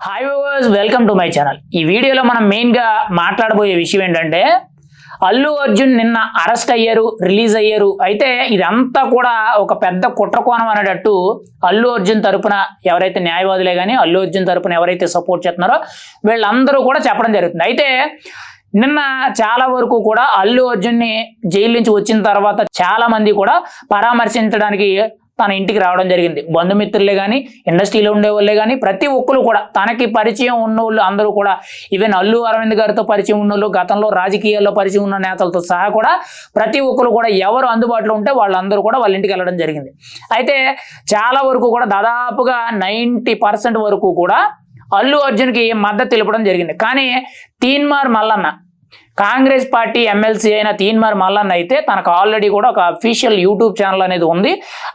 Hi viewers, welcome to my channel. ఈ వీడియోలో మనం మెయిన్గా మాట్లాడబోయే విషయం ఏంటంటే అల్లు అర్జున్ నిన్న అరెస్ట్ అయ్యారు, రిలీజ్ అయ్యారు. అయితే ఇదంతా కూడా ఒక పెద్ద కుట్రకోణం అనేటట్టు అల్లు అర్జున్ తరపున ఎవరైతే న్యాయవాదులే కానీ అల్లు అర్జున్ తరపున ఎవరైతే సపోర్ట్ చేస్తున్నారో వీళ్ళందరూ కూడా చెప్పడం జరుగుతుంది. అయితే నిన్న చాలా వరకు కూడా అల్లు అర్జున్ని జైలు నుంచి వచ్చిన తర్వాత చాలా మంది కూడా పరామర్శించడానికి తన ఇంటికి రావడం జరిగింది. బంధుమిత్రులే కానీ ఇండస్ట్రీలో ఉండే వాళ్ళే కానీ ప్రతి ఒక్కరు కూడా తనకి పరిచయం ఉన్నోళ్ళు అందరూ కూడా ఈవెన్ అల్లు అరవింద్ గారితో పరిచయం ఉన్నోళ్ళు, గతంలో రాజకీయాల్లో పరిచయం ఉన్న నేతలతో సహా కూడా ప్రతి ఒక్కరు కూడా ఎవరు అందుబాటులో ఉంటే వాళ్ళందరూ కూడా వాళ్ళ ఇంటికి వెళ్ళడం జరిగింది. అయితే చాలా వరకు కూడా దాదాపుగా 90% వరకు కూడా అల్లు అర్జున్కి మద్దతు తెలపడం జరిగింది. కానీ తీన్మార్ మల్లన్న, కాంగ్రెస్ పార్టీ ఎమ్మెల్సీ అయిన తీన్మార్ మల్లన్న అయితే తనకు ఆల్రెడీ కూడా ఒక అఫీషియల్ యూట్యూబ్ ఛానల్ అనేది ఉంది.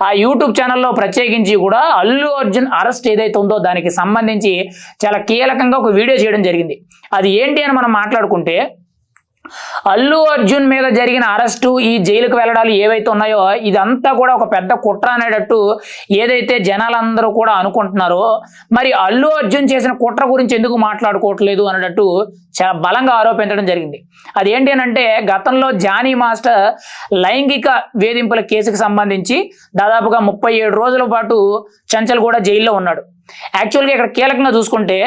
ఆ యూట్యూబ్ ఛానల్లో ప్రత్యేకించి కూడా అల్లు అర్జున్ అరెస్ట్ ఏదైతే ఉందో దానికి సంబంధించి చాలా కీలకంగా ఒక వీడియో చేయడం జరిగింది. అది ఏంటి అని మనం మాట్లాడుకుంటే, అల్లు అర్జున్ మీద జరిగిన అరెస్టు, ఈ జైలుకు వెళ్ళడాలు ఏవైతే ఉన్నాయో ఇదంతా కూడా ఒక పెద్ద కుట్ర అనేటట్టు ఏదైతే జనాలందరూ కూడా అనుకుంటున్నారో, మరి అల్లు అర్జున్ చేసిన కుట్ర గురించి ఎందుకు మాట్లాడుకోవట్లేదు అనేటట్టు చాలా బలంగా ఆరోపించడం జరిగింది. అది ఏంటి అంటే, గతంలో జానీ మాస్టర్ లైంగిక వేధింపుల కేసుకు సంబంధించి దాదాపుగా 37 రోజుల పాటు చంచల్ కూడా జైల్లో ఉన్నాడు. యాక్చువల్గా ఇక్కడ కీలకంగా చూసుకుంటే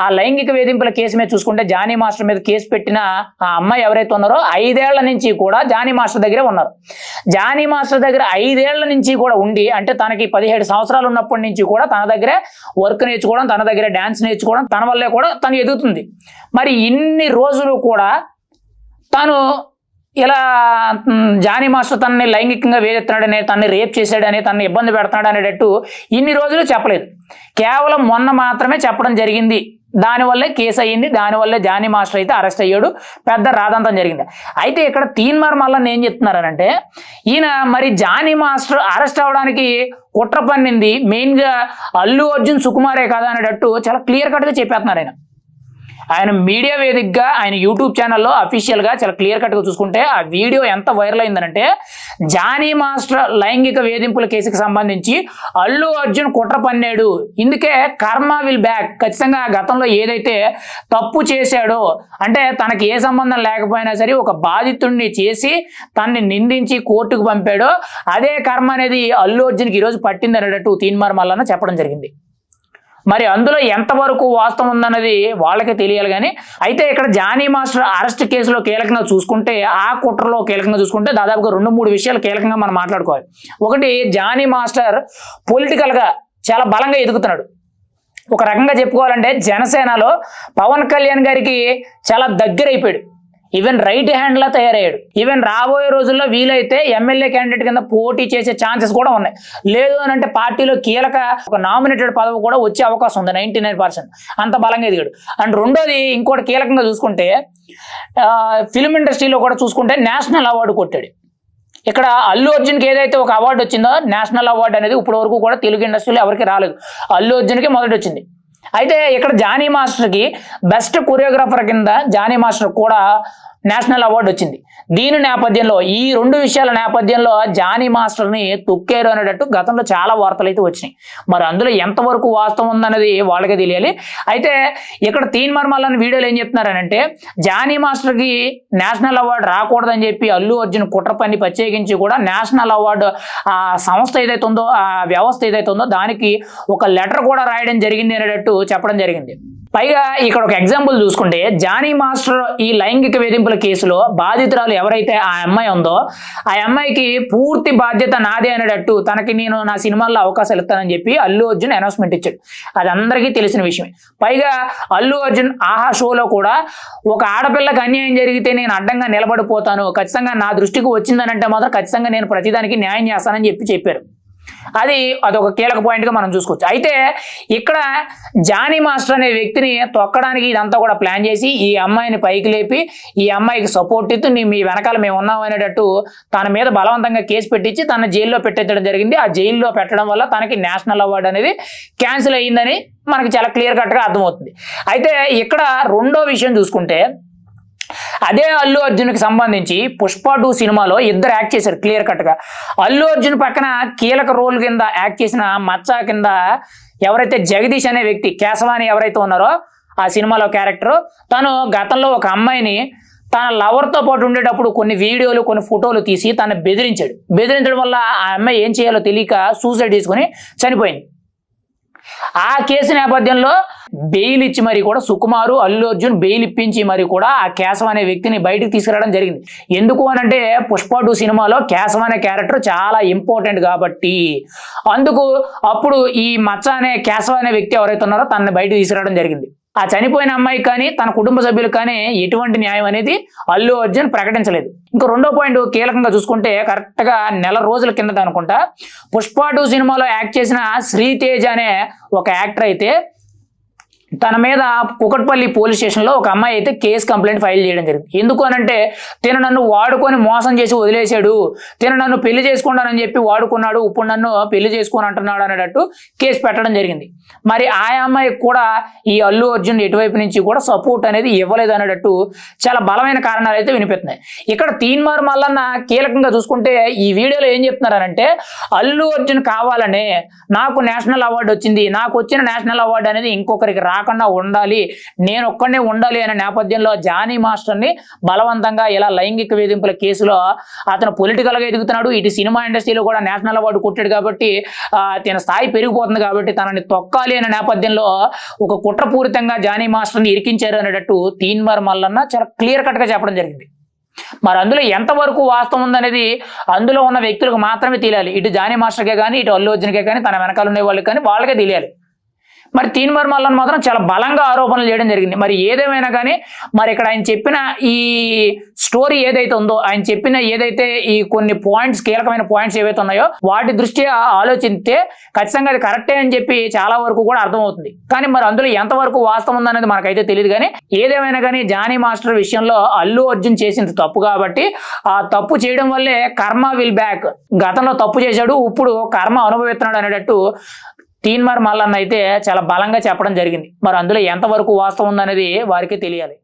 ఆ లైంగిక వేధింపుల కేసు మీద చూసుకుంటే జానీ మాస్టర్ మీద కేసు పెట్టిన ఆ అమ్మాయి ఎవరైతే ఉన్నారో 5 ఏళ్ల నుంచి కూడా జానీ మాస్టర్ దగ్గరే ఉన్నారు. జానీ మాస్టర్ దగ్గర 5 ఏళ్ల నుంచి కూడా ఉండి, అంటే తనకి 17 సంవత్సరాలు ఉన్నప్పటి నుంచి కూడా తన దగ్గరే వర్క్ నేర్చుకోవడం, తన దగ్గరే డ్యాన్స్ నేర్చుకోవడం, తన వల్లే కూడా తను ఎదుగుతుంది. మరి ఇన్ని రోజులు కూడా తను ఇలా జానీ మాస్టర్ తనని లైంగికంగా వేధెత్తున్నాడని, తనని రేప్ చేశాడని, తనని ఇబ్బంది పెడుతున్నాడు అనేటట్టు ఇన్ని రోజులు చెప్పలేదు. కేవలం మొన్న మాత్రమే చెప్పడం జరిగింది. దానివల్లే కేసు అయ్యింది, దానివల్లే జానీ మాస్టర్ అయితే అరెస్ట్ అయ్యాడు, పెద్ద రాదంతం జరిగింది. అయితే ఇక్కడ తీన్మార్ మల్లన్న ఏం చెప్తున్నారనంటే, ఈయన మరి జానీ మాస్టర్ అరెస్ట్ అవ్వడానికి కుట్ర పన్నింది మెయిన్గా అల్లు అర్జున్ సుకుమారే కదా అనేటట్టు చాలా క్లియర్ కట్గా చెప్పేస్తున్నారు. ఆయన మీడియా వేదికగా ఆయన యూట్యూబ్ ఛానల్లో అఫీషియల్గా చాలా క్లియర్ కట్గా చూసుకుంటే ఆ వీడియో ఎంత వైరల్ అయిందనంటే, జానీ మాస్టర్ లైంగిక వేధింపుల కేసుకి సంబంధించి అల్లు అర్జున్ కుట్ర పన్నాడు, ఇందుకే కర్మ విల్ బ్యాక్. ఖచ్చితంగా గతంలో ఏదైతే తప్పు చేశాడో, అంటే తనకి ఏ సంబంధం లేకపోయినా సరే ఒక బాధితుడిని చేసి తనని నిందించి కోర్టుకు పంపాడో అదే కర్మ అనేది అల్లు అర్జున్కి ఈరోజు పట్టింది అనేటట్టు తీన్మార్ మల్లన్న చెప్పడం జరిగింది. మరి అందులో ఎంతవరకు వాస్తవం ఉందన్నది వాళ్ళకే తెలియాలి. కానీ అయితే ఇక్కడ జానీ మాస్టర్ అరెస్ట్ కేసులో కీలకంగా చూసుకుంటే, ఆ కుట్రలో కీలకంగా చూసుకుంటే దాదాపుగా 2-3 విషయాలు కీలకంగా మనం మాట్లాడుకోవాలి. ఒకటి, జానీ మాస్టర్ పొలిటికల్గా చాలా బలంగా ఎదుగుతున్నాడు. ఒక రకంగా చెప్పుకోవాలంటే జనసేనలో పవన్ కళ్యాణ్ గారికి చాలా దగ్గర అయిపోయాడు. ఈవెన్ రైట్ హ్యాండ్లా తయారయ్యాడు. ఈవెన్ రాబోయే రోజుల్లో వీలైతే ఎమ్మెల్యే క్యాండిడేట్ కింద పోటీ చేసే ఛాన్సెస్ కూడా ఉన్నాయి. లేదు అని అంటే పార్టీలో కీలక ఒక నామినేటెడ్ పదవి కూడా వచ్చే అవకాశం ఉంది 99%. అంత బలంగా ఎదిగాడు. అండ్ రెండోది, ఇంకోటి కీలకంగా చూసుకుంటే ఫిల్మ్ ఇండస్ట్రీలో కూడా చూసుకుంటే నేషనల్ అవార్డు కొట్టాడు. ఇక్కడ అల్లు అర్జున్కి ఏదైతే ఒక అవార్డు వచ్చిందో, నేషనల్ అవార్డు అనేది ఇప్పటి వరకు కూడా తెలుగు ఇండస్ట్రీలో ఎవరికి రాలేదు, అల్లు అర్జున్కి మొదటి వచ్చింది. అయితే ఇక్కడ జానీ మాస్టర్కి బెస్ట్ కొరియోగ్రాఫర్ కింద జానీ మాస్టర్ కూడా నేషనల్ అవార్డు వచ్చింది. దీని నేపథ్యంలో, ఈ 2 విషయాల నేపథ్యంలో జానీ మాస్టర్ని తొక్కారు అనేటట్టు గతంలో చాలా వార్తలు అయితే వచ్చినాయి. మరి అందులో ఎంతవరకు వాస్తవం ఉందన్నది వాళ్ళకే తెలియాలి. అయితే ఇక్కడ తీన్మార్ మల్లన్న వీడియోలో ఏం చెప్తున్నారనంటే, జానీ మాస్టర్కి నేషనల్ అవార్డు రాకూడదని చెప్పి అల్లు అర్జున్ కుట్ర పని ప్రత్యేకించి కూడా నేషనల్ అవార్డు ఆ సంస్థ ఏదైతే ఉందో, ఆ వ్యవస్థ ఏదైతే ఉందో దానికి ఒక లెటర్ కూడా రాయడం జరిగింది అనేటట్టు చెప్పడం జరిగింది. పైగా ఇక్కడ ఒక ఎగ్జాంపుల్ చూసుకుంటే, జానీ మాస్టర్ ఈ లైంగిక వేధింపుల కేసులో బాధితురాలు ఎవరైతే ఆ అమ్మాయి ఉందో ఆ అమ్మాయికి పూర్తి బాధ్యత నాదే అనేటట్టు తనకి నేను నా సినిమాల్లో అవకాశాలు ఇస్తానని చెప్పి అల్లు అర్జున్ అనౌన్స్మెంట్ ఇచ్చాడు. అది అందరికీ తెలిసిన విషయమే. పైగా అల్లు అర్జున్ ఆహా షోలో కూడా ఒక ఆడపిల్లకి అన్యాయం జరిగితే నేను అడ్డంగా నిలబడిపోతాను, ఖచ్చితంగా నా దృష్టికి వచ్చిందనంటే మాత్రం ఖచ్చితంగా నేను ప్రతిదానికి న్యాయం చేస్తానని చెప్పారు. అదొక కీలక పాయింట్గా మనం చూసుకోవచ్చు. అయితే ఇక్కడ జానీ మాస్టర్ అనే వ్యక్తిని తొక్కడానికి ఇదంతా కూడా ప్లాన్ చేసి ఈ అమ్మాయిని పైకి లేపి ఈ అమ్మాయికి సపోర్ట్ ఇస్తూ మీ వెనకాల మేము ఉన్నాం అనేటట్టు తన మీద బలవంతంగా కేసు పెట్టించి తన జైల్లో పెట్టించడం జరిగింది. ఆ జైల్లో పెట్టడం వల్ల తనకి నేషనల్ అవార్డు అనేది క్యాన్సిల్ అయ్యిందని మనకి చాలా క్లియర్ కట్గా అర్థమవుతుంది. అయితే ఇక్కడ రెండో విషయం చూసుకుంటే, అదే అల్లు అర్జున్కి సంబంధించి పుష్ప 2 సినిమాలో ఇద్దరు యాక్ట్ చేశారు క్లియర్ కట్గా. అల్లు అర్జున్ పక్కన కీలక రోల్ కింద యాక్ట్ చేసిన మచ్చా కింద ఎవరైతే జగదీష్ అనే వ్యక్తి కేశవాని ఎవరైతే ఉన్నారో ఆ సినిమాలో క్యారెక్టర్, తను గతంలో ఒక అమ్మాయిని తన లవర్తో పాటు ఉండేటప్పుడు కొన్ని వీడియోలు కొన్ని ఫోటోలు తీసి తను బెదిరించడం వల్ల ఆ అమ్మాయి ఏం చేయాలో తెలియక సూసైడ్ చేసుకుని చనిపోయింది. ఆ కేసు నేపథ్యంలో బెయిల్ ఇచ్చి మరి కూడా సుకుమారు అల్లు అర్జున్ బెయిల్ ఇప్పించి మరి కూడా ఆ కేశవ అనే వ్యక్తిని బయటికి తీసుకురావడం జరిగింది. ఎందుకు అనంటే పుష్ప 2 సినిమాలో కేశవ అనే క్యారెక్టర్ చాలా ఇంపార్టెంట్ కాబట్టి అందుకు అప్పుడు ఈ మచ్చ అనే కేశవ అనే వ్యక్తి ఎవరైతే ఉన్నారో తనని బయటికి తీసుకురావడం జరిగింది. ఆ చనిపోయిన అమ్మాయికి కానీ తన కుటుంబ సభ్యులకు కానీ ఎటువంటి న్యాయం అనేది అల్లు అర్జున్ ప్రకటించలేదు. ఇంకో రెండో పాయింట్ కీలకంగా చూసుకుంటే కరెక్ట్గా నెల రోజుల కిందట అనుకుంటా పుష్ప 2 సినిమాలో యాక్ట్ చేసిన శ్రీతేజ్ అనే ఒక యాక్టర్ అయితే తన మీద కుకట్పల్లి పోలీస్ స్టేషన్లో ఒక అమ్మాయి అయితే కేసు కంప్లైంట్ ఫైల్ చేయడం జరిగింది. ఎందుకు అనంటే తిను నన్ను వాడుకొని మోసం చేసి వదిలేశాడు, తిను నన్ను పెళ్లి చేసుకున్నానని చెప్పి వాడుకున్నాడు, ఇప్పుడు నన్ను పెళ్లి చేసుకుని అంటున్నాడు అనేటట్టు కేసు పెట్టడం జరిగింది. మరి ఆ అమ్మాయికి కూడా ఈ అల్లు అర్జున్ ఎటువైపు నుంచి కూడా సపోర్ట్ అనేది ఇవ్వలేదు అనేటట్టు చాలా బలమైన కారణాలు అయితే వినిపిస్తున్నాయి. ఇక్కడ తీన్మార్ మల్లన్న కీలకంగా చూసుకుంటే ఈ వీడియోలో ఏం చెప్తున్నారనంటే అల్లు అర్జున్ కావాలనే నాకు నేషనల్ అవార్డు వచ్చింది, నాకు వచ్చిన నేషనల్ అవార్డు అనేది ఇంకొకరికి రాకుండా ఉండాలి, నేను ఒక్కడే ఉండాలి అనే నేపథ్యంలో జానీ మాస్టర్ని బలవంతంగా ఇలా లైంగిక వేధింపుల కేసులో అతను పొలిటికల్గా ఎదుగుతున్నాడు, ఇటు సినిమా ఇండస్ట్రీలో కూడా నేషనల్ అవార్డు కొట్టాడు కాబట్టి తన స్థాయి పెరిగిపోతుంది కాబట్టి తనని తొక్కాలి అనే నేపథ్యంలో ఒక కుట్రపూరితంగా జానీ మాస్టర్ని ఇరికించారు అనేటట్టు తీన్మార్ మల్లన్న చాలా క్లియర్ కట్గా చెప్పడం జరిగింది. మరి అందులో ఎంతవరకు వాస్తవం ఉందనేది అందులో ఉన్న వ్యక్తులకు మాత్రమే తెలియాలి. ఇటు జానీ మాస్టర్కే కానీ ఇటు అల్లు అర్జున్కే కానీ తన వెనకాల ఉండే వాళ్ళకి కానీ వాళ్ళకే తెలియాలి. మరి తీన్మార్ మల్లన్న మాత్రం చాలా బలంగా ఆరోపణలు చేయడం జరిగింది. మరి ఏదేమైనా కానీ మరి ఇక్కడ ఆయన చెప్పిన ఈ స్టోరీ ఏదైతే ఉందో, ఆయన చెప్పిన ఏదైతే ఈ కొన్ని పాయింట్స్ కీలకమైన పాయింట్స్ ఏవైతే ఉన్నాయో వాటి దృష్ట్యా ఆలోచిస్తే ఖచ్చితంగా అది కరెక్టే అని చెప్పి చాలా వరకు కూడా అర్థమవుతుంది. కానీ మరి అందులో ఎంతవరకు వాస్తవం ఉందనేది మనకైతే తెలియదు. కానీ ఏదేమైనా కానీ జానీ మాస్టర్ విషయంలో అల్లు అర్జున్ చేసింది తప్పు కాబట్టి ఆ తప్పు చేయడం వల్లే కర్మ విల్ బ్యాక్, గతంలో తప్పు చేశాడు ఇప్పుడు కర్మ అనుభవిస్తున్నాడు అనేటట్టు తీన్మార్ మల్లన్న అయితే చాలా బలంగా చెప్పడం జరిగింది. మరి అందులో ఎంతవరకు వాస్తవం ఉందనేది వారికి తెలియాలి.